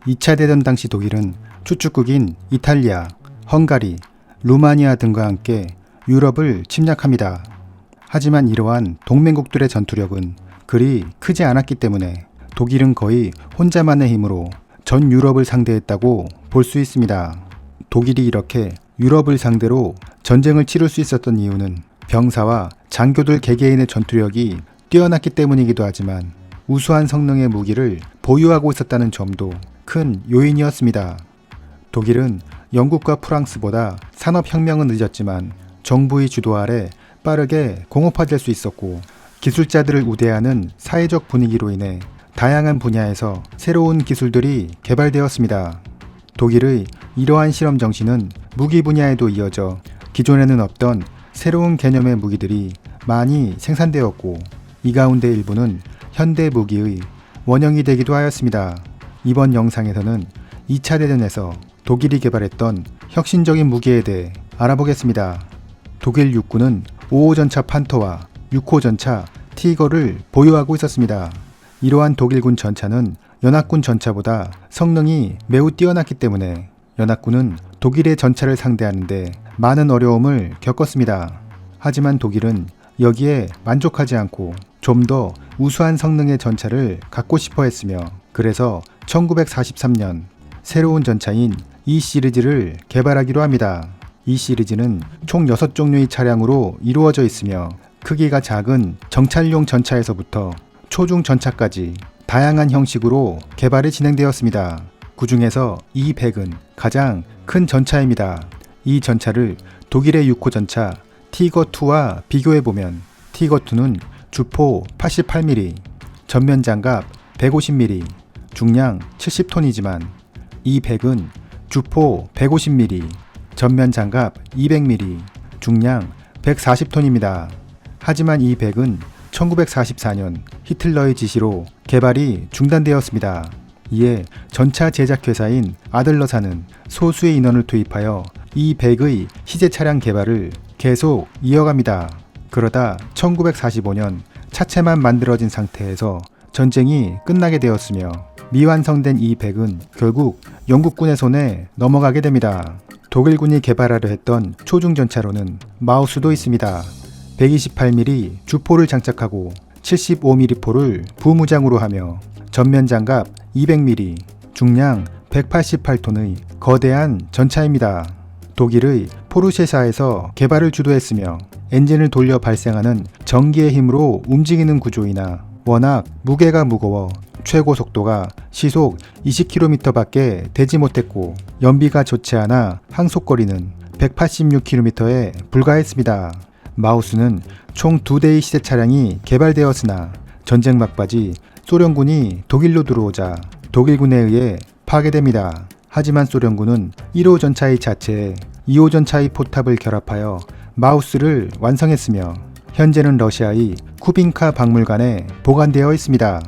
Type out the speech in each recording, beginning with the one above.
2차 대전 당시 독일은 추축국인 이탈리아, 헝가리, 루마니아 등과 함께 유럽을 침략합니다. 하지만 이러한 동맹국들의 전투력은 그리 크지 않았기 때문에 독일은 거의 혼자만의 힘으로 전 유럽을 상대했다고 볼 수 있습니다. 독일이 이렇게 유럽을 상대로 전쟁을 치를 수 있었던 이유는 병사와 장교들 개개인의 전투력이 뛰어났기 때문이기도 하지만 우수한 성능의 무기를 보유하고 있었다는 점도 큰 요인이었습니다. 독일은 영국과 프랑스보다 산업혁명은 늦었지만 정부의 주도 아래 빠르게 공업화될 수 있었고 기술자들을 우대하는 사회적 분위기로 인해 다양한 분야에서 새로운 기술들이 개발되었습니다. 독일의 이러한 실험 정신은 무기 분야에도 이어져 기존에는 없던 새로운 개념의 무기들이 많이 생산되었고 이 가운데 일부는 현대 무기의 원형이 되기도 하였습니다. 이번 영상에서는 2차 대전에서 독일이 개발했던 혁신적인 무기에 대해 알아보겠습니다. 독일 육군은 5호 전차 판터와 6호 전차 티거를 보유하고 있었습니다. 이러한 독일군 전차는 연합군 전차보다 성능이 매우 뛰어났기 때문에 연합군은 독일의 전차를 상대하는데 많은 어려움을 겪었습니다. 하지만 독일은 여기에 만족하지 않고 좀 더 우수한 성능의 전차를 갖고 싶어 했으며 그래서 1943년 새로운 전차인 E 시리즈를 개발하기로 합니다. E 시리즈는 총 6종류의 차량으로 이루어져 있으며 크기가 작은 정찰용 전차에서부터 초중 전차까지 다양한 형식으로 개발이 진행되었습니다. 그 중에서 E100은 가장 큰 전차입니다. 이 전차를 독일의 6호 전차 티거2와 비교해보면 티거2는 주포 88mm, 전면 장갑 150mm, 중량 70톤이지만 E100은 주포 150mm, 전면 장갑 200mm, 중량 140톤입니다. 하지만 E100은 1944년 히틀러의 지시로 개발이 중단되었습니다. 이에 전차 제작회사인 아들러사는 소수의 인원을 투입하여 E100의 시제 차량 개발을 계속 이어갑니다. 그러다 1945년 차체만 만들어진 상태에서 전쟁이 끝나게 되었으며 미완성된 E100은 결국 영국군의 손에 넘어가게 됩니다. 독일군이 개발하려 했던 초중전차로는 마우스도 있습니다. 128mm 주포를 장착하고 75mm 포를 부무장으로 하며 전면 장갑 200mm, 중량 188톤의 거대한 전차입니다. 독일의 포르쉐사에서 개발을 주도했으며 엔진을 돌려 발생하는 전기의 힘으로 움직이는 구조이나 워낙 무게가 무거워 최고 속도가 시속 20km밖에 되지 못했고 연비가 좋지 않아 항속거리는 186km에 불과했습니다. 마우스는 총 2대의 시제 차량이 개발되었으나 전쟁 막바지 소련군이 독일로 들어오자 독일군에 의해 파괴됩니다. 하지만 소련군은 1호 전차의 자체에 2호 전차의 포탑을 결합하여 마우스를 완성했으며 현재는 러시아의 쿠빈카 박물관에 보관되어 있습니다.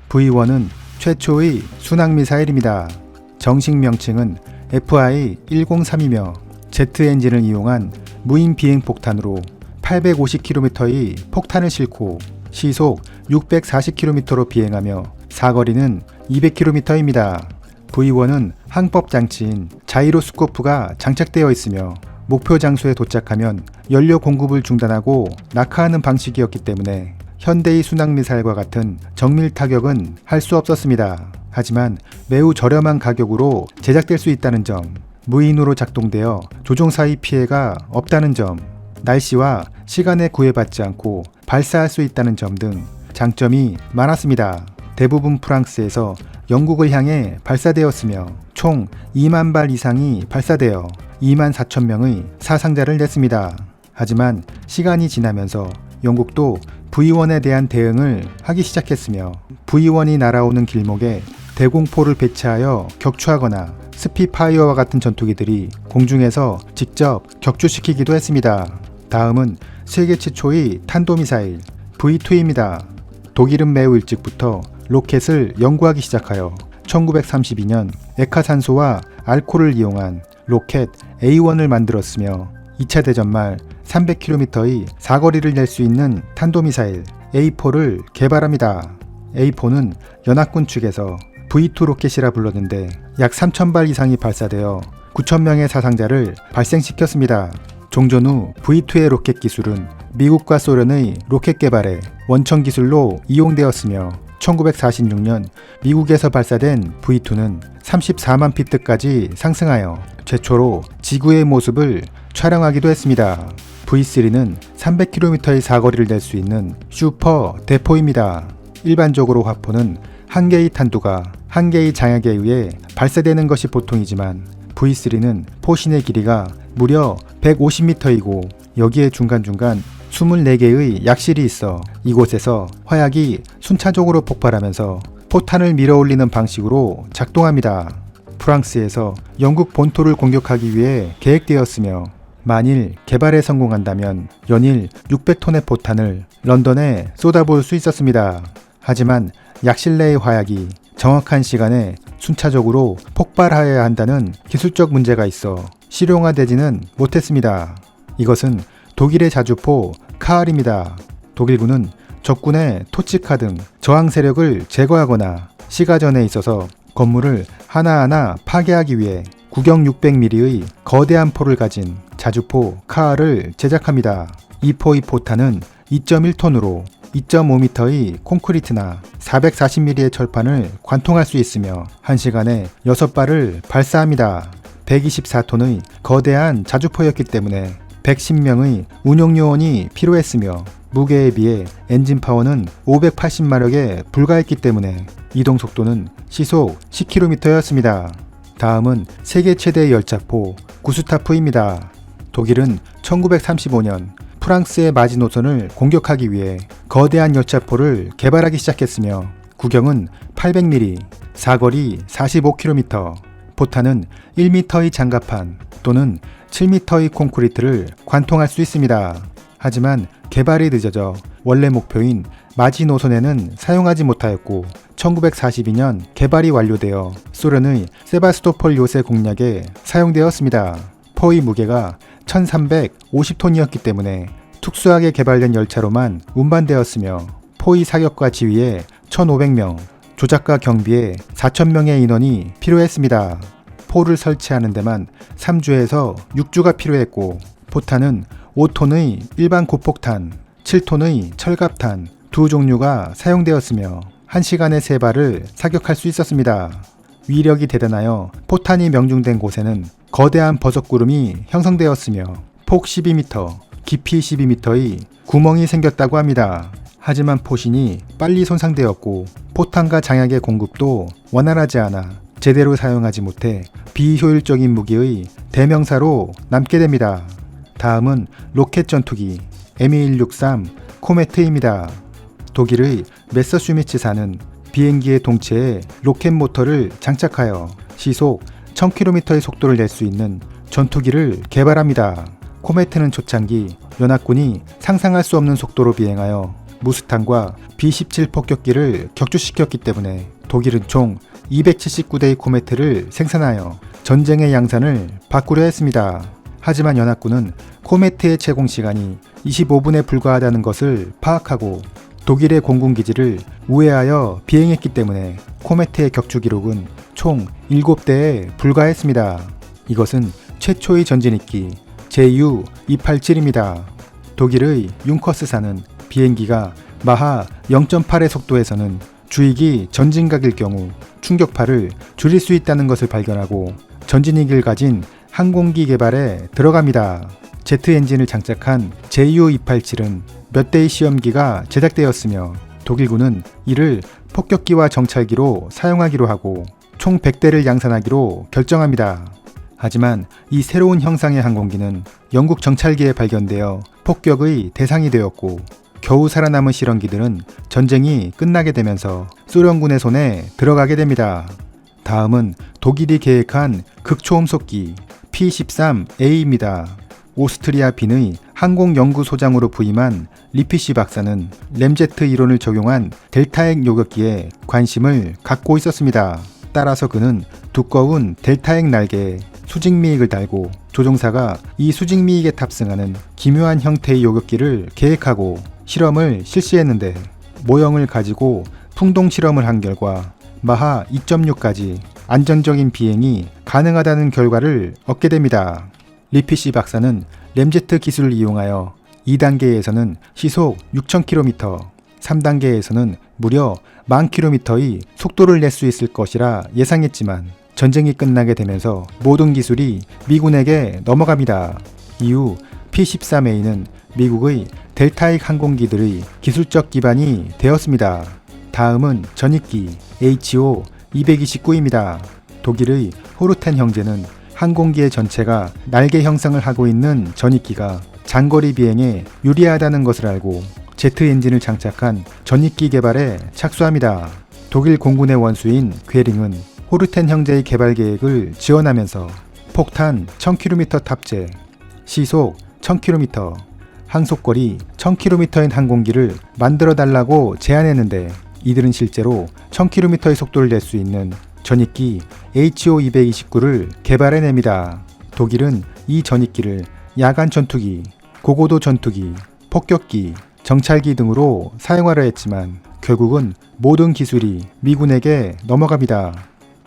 V1은 최초의 순항미사일입니다. 정식 명칭은 FI-103이며 제트 엔진을 이용한 무인 비행 폭탄으로 850km의 폭탄을 싣고 시속 640km로 비행하며 사거리는 200km입니다. V1은 항법 장치인 자이로스코프가 장착되어 있으며 목표 장소에 도착하면 연료 공급을 중단하고 낙하하는 방식이었기 때문에 현대의 순항미사일과 같은 정밀 타격은 할 수 없었습니다. 하지만 매우 저렴한 가격으로 제작될 수 있다는 점, 무인으로 작동되어 조종사의 피해가 없다는 점, 날씨와 시간에 구애받지 않고 발사할 수 있다는 점 등 장점이 많았습니다. 대부분 프랑스에서 영국을 향해 발사되었으며 총 2만 발 이상이 발사되어 2만 4천 명의 사상자를 냈습니다. 하지만 시간이 지나면서 영국도 V1에 대한 대응을 하기 시작했으며 V1이 날아오는 길목에 대공포를 배치하여 격추하거나 스피파이어와 같은 전투기들이 공중에서 직접 격추시키기도 했습니다. 다음은 세계 최초의 탄도미사일 V2입니다. 독일은 매우 일찍부터 로켓을 연구하기 시작하여 1932년 액화산소와 알코올을 이용한 로켓 A1을 만들었으며 2차 대전 말 300km의 사거리를 낼 수 있는 탄도미사일 A4를 개발합니다. A4는 연합군 측에서 V2 로켓이라 불렀는데 약 3,000발 이상이 발사되어 9,000명의 사상자를 발생시켰습니다. 종전 후 V2의 로켓 기술은 미국과 소련의 로켓 개발에 원천 기술로 이용되었으며 1946년 미국에서 발사된 V2는 34만 피트까지 상승하여 최초로 지구의 모습을 촬영하기도 했습니다. V3는 300km의 사거리를 낼 수 있는 슈퍼 대포입니다. 일반적으로 화포는 한 개의 탄두가 한 개의 장약에 의해 발사되는 것이 보통이지만 V3는 포신의 길이가 무려 150m이고 여기에 중간중간 24개의 약실이 있어 이곳에서 화약이 순차적으로 폭발하면서 포탄을 밀어올리는 방식으로 작동합니다. 프랑스에서 영국 본토를 공격하기 위해 계획되었으며 만일 개발에 성공한다면 연일 600톤의 포탄을 런던에 쏟아부을 수 있었습니다. 하지만 약실 내의 화약이 정확한 시간에 순차적으로 폭발하여야 한다는 기술적 문제가 있어 실용화되지는 못했습니다. 이것은 독일의 자주포 카알입니다. 독일군은 적군의 토치카 등 저항 세력을 제거하거나 시가전에 있어서 건물을 하나하나 파괴하기 위해 구경 600mm의 거대한 포를 가진 자주포 카알을 제작합니다. 이 포의 포탄은 2.1톤으로 2.5m의 콘크리트나 440mm의 철판을 관통할 수 있으며 1시간에 6발을 발사합니다. 124톤의 거대한 자주포였기 때문에 110명의 운용요원이 필요했으며 무게에 비해 엔진 파워는 580마력에 불과했기 때문에 이동 속도는 시속 10km였습니다. 다음은 세계 최대의 열차포 구스타프입니다. 독일은 1935년 프랑스의 마지노선을 공격하기 위해 거대한 열차포를 개발하기 시작했으며 구경은 800mm, 사거리 45km, 포탄은 1m의 장갑판 또는 7m의 콘크리트를 관통할 수 있습니다. 하지만 개발이 늦어져 원래 목표인 마지노선에는 사용하지 못하였고 1942년 개발이 완료되어 소련의 세바스토폴 요새 공략에 사용되었습니다. 포의 무게가 1350톤이었기 때문에 특수하게 개발된 열차로만 운반되었으며 포의 사격과 지휘에 1500명, 조작과 경비에 4000명의 인원이 필요했습니다. 포를 설치하는 데만 3주에서 6주가 필요했고 포탄은 5톤의 일반 고폭탄, 7톤의 철갑탄 두 종류가 사용되었으며 1시간에 3발을 사격할 수 있었습니다. 위력이 대단하여 포탄이 명중된 곳에는 거대한 버섯구름이 형성되었으며 폭 12m, 깊이 12m의 구멍이 생겼다고 합니다. 하지만 포신이 빨리 손상되었고 포탄과 장약의 공급도 원활하지 않아 제대로 사용하지 못해 비효율적인 무기의 대명사로 남게 됩니다. 다음은 로켓 전투기 Me-163 코메트입니다. 독일의 메서슈미츠사는 비행기의 동체에 로켓 모터를 장착하여 시속 1000km의 속도를 낼 수 있는 전투기를 개발합니다. 코메트는 초창기 연합군이 상상할 수 없는 속도로 비행하여 무스탄과 B-17 폭격기를 격추시켰기 때문에 독일은 총 279대의 코메트를 생산하여 전쟁의 양산을 바꾸려 했습니다. 하지만 연합군은 코메트의 채공 시간이 25분에 불과하다는 것을 파악하고 독일의 공군기지를 우회하여 비행했기 때문에 코메트의 격추 기록은 총 7대에 불과했습니다. 이것은 최초의 전진익기 JU-287입니다. 독일의 융커스사는 비행기가 마하 0.8의 속도에서는 주익이 전진각일 경우 충격파를 줄일 수 있다는 것을 발견하고 전진익을 가진 항공기 개발에 들어갑니다. 제트 엔진을 장착한 JU-287은 몇 대의 시험기가 제작되었으며 독일군은 이를 폭격기와 정찰기로 사용하기로 하고 총 100대를 양산하기로 결정합니다. 하지만 이 새로운 형상의 항공기는 영국 정찰기에 발견되어 폭격의 대상이 되었고 겨우 살아남은 실험기들은 전쟁이 끝나게 되면서 소련군의 손에 들어가게 됩니다. 다음은 독일이 계획한 극초음속기 P-13A입니다. 오스트리아 빈의 항공연구소장으로 부임한 리피시 박사는 램제트 이론을 적용한 델타핵 요격기에 관심을 갖고 있었습니다. 따라서 그는 두꺼운 델타핵 날개에 수직미익을 달고 조종사가 이 수직미익에 탑승하는 기묘한 형태의 요격기를 계획하고 실험을 실시했는데 모형을 가지고 풍동 실험을 한 결과 마하 2.6까지 안정적인 비행이 가능하다는 결과를 얻게 됩니다. 리피시 박사는 램제트 기술을 이용하여 2단계에서는 시속 6,000km, 3단계에서는 무려 10,000km의 속도를 낼 수 있을 것이라 예상했지만 전쟁이 끝나게 되면서 모든 기술이 미군에게 넘어갑니다. 이후 P-13A는 미국의 델타익 항공기들의 기술적 기반이 되었습니다. 다음은 전익기 HO-229입니다. 독일의 호르텐 형제는 항공기의 전체가 날개 형상을 하고 있는 전익기가 장거리 비행에 유리하다는 것을 알고 제트 엔진을 장착한 전익기 개발에 착수합니다. 독일 공군의 원수인 괴링은 호르텐 형제의 개발 계획을 지원하면서 폭탄 1000km 탑재, 시속 1000km, 항속거리 1000km인 항공기를 만들어 달라고 제안했는데 이들은 실제로 1000km의 속도를 낼 수 있는 전익기 HO-229를 개발해냅니다. 독일은 이 전익기를 야간 전투기, 고고도 전투기, 폭격기, 정찰기 등으로 사용하려 했지만 결국은 모든 기술이 미군에게 넘어갑니다.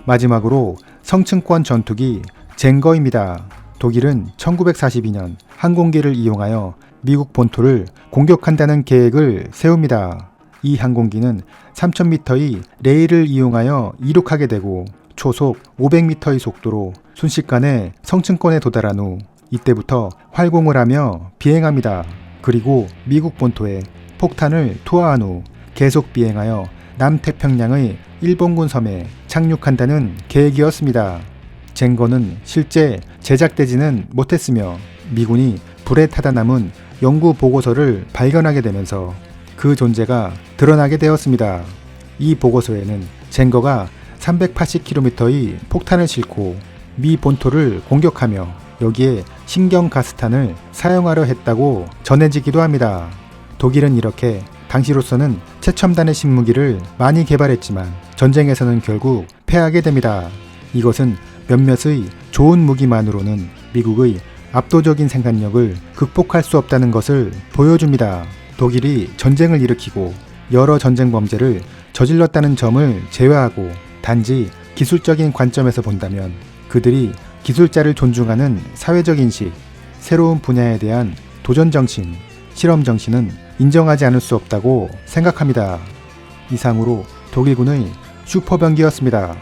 마지막으로 성층권 전투기 쟁거입니다. 독일은 1942년 항공기를 이용하여 미국 본토를 공격한다는 계획을 세웁니다. 이 항공기는 3000m의 레일을 이용하여 이륙하게 되고 초속 500m의 속도로 순식간에 성층권에 도달한 후 이때부터 활공을 하며 비행합니다. 그리고 미국 본토에 폭탄을 투하한 후 계속 비행하여 남태평양의 일본군 섬에 착륙한다는 계획이었습니다. 쟁거는 실제 제작되지는 못했으며 미군이 불에 타다 남은 연구 보고서를 발견하게 되면서 그 존재가 드러나게 되었습니다. 이 보고서에는 쟁거가 380km의 폭탄을 싣고 미 본토를 공격하며 여기에 신경가스탄을 사용하려 했다고 전해지기도 합니다. 독일은 이렇게 당시로서는 최첨단의 신무기를 많이 개발했지만 전쟁에서는 결국 패하게 됩니다. 이것은 몇몇의 좋은 무기만으로는 미국의 압도적인 생산력을 극복할 수 없다는 것을 보여줍니다. 독일이 전쟁을 일으키고 여러 전쟁 범죄를 저질렀다는 점을 제외하고 단지 기술적인 관점에서 본다면 그들이 기술자를 존중하는 사회적 인식, 새로운 분야에 대한 도전 정신, 실험 정신은 인정하지 않을 수 없다고 생각합니다. 이상으로 독일군의 슈퍼병기였습니다.